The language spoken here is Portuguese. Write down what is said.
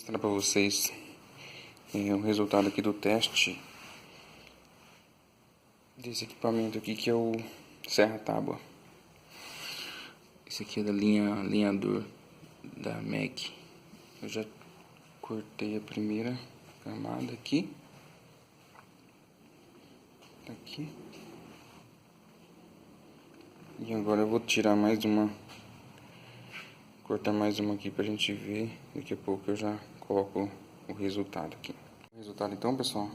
Mostrar para vocês o resultado aqui do teste desse equipamento aqui, que é o serra tábua. Esse aqui é da linha Lenhador da MEC. Eu já cortei a primeira camada aqui. E agora eu vou tirar mais uma, cortar mais uma aqui pra gente ver. Daqui a pouco eu já coloco o resultado aqui. O resultado então, pessoal,